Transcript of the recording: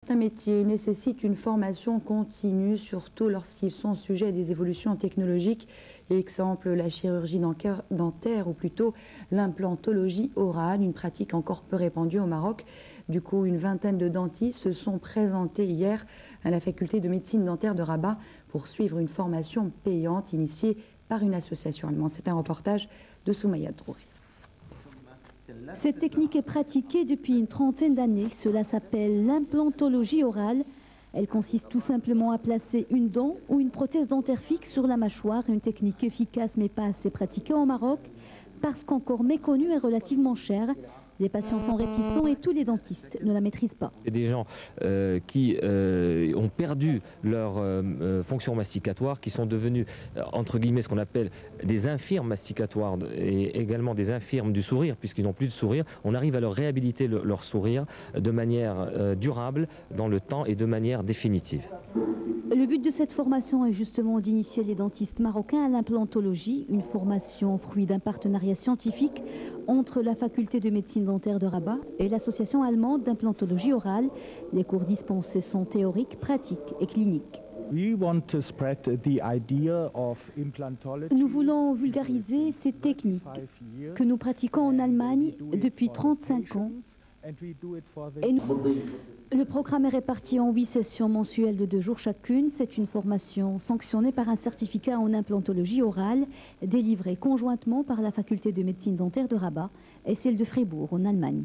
certains métiers nécessitent une formation continue, surtout lorsqu'ils sont sujets à des évolutions technologiques. Exemple, la chirurgie dentaire ou plutôt l'implantologie orale, une pratique encore peu répandue au Maroc. Du coup, une vingtaine de dentistes se sont présentés hier à la faculté de médecine dentaire de Rabat pour suivre une formation payante initiée par une association allemande. C'est un reportage de Soumaya Drouri. Cette technique est pratiquée depuis une trentaine d'années. Cela s'appelle l'implantologie orale. Elle consiste tout simplement à placer une dent ou une prothèse dentaire fixe sur la mâchoire. Une technique efficace mais pas assez pratiquée au Maroc parce qu'encore méconnue et relativement chère. Les patients sont réticents et tous les dentistes ne la maîtrisent pas. Il y a des gens qui ont perdu leur fonction masticatoire, qui sont devenus, entre guillemets, ce qu'on appelle des infirmes masticatoires et également des infirmes du sourire, puisqu'ils n'ont plus de sourire. On arrive à leur réhabiliter leur sourire de manière durable, dans le temps et de manière définitive. Le but de cette formation est justement d'initier les dentistes marocains à l'implantologie, une formation fruit d'un partenariat scientifique entre la faculté de médecine dentaire de Rabat et l'association allemande d'implantologie orale. Les cours dispensés sont théoriques, pratiques et cliniques. Nous voulons vulgariser ces techniques que nous pratiquons en Allemagne depuis 35 ans. Le programme est réparti en 8 sessions mensuelles de 2 jours chacune. C'est une formation sanctionnée par un certificat en implantologie orale, délivré conjointement par la faculté de médecine dentaire de Rabat et celle de Fribourg en Allemagne.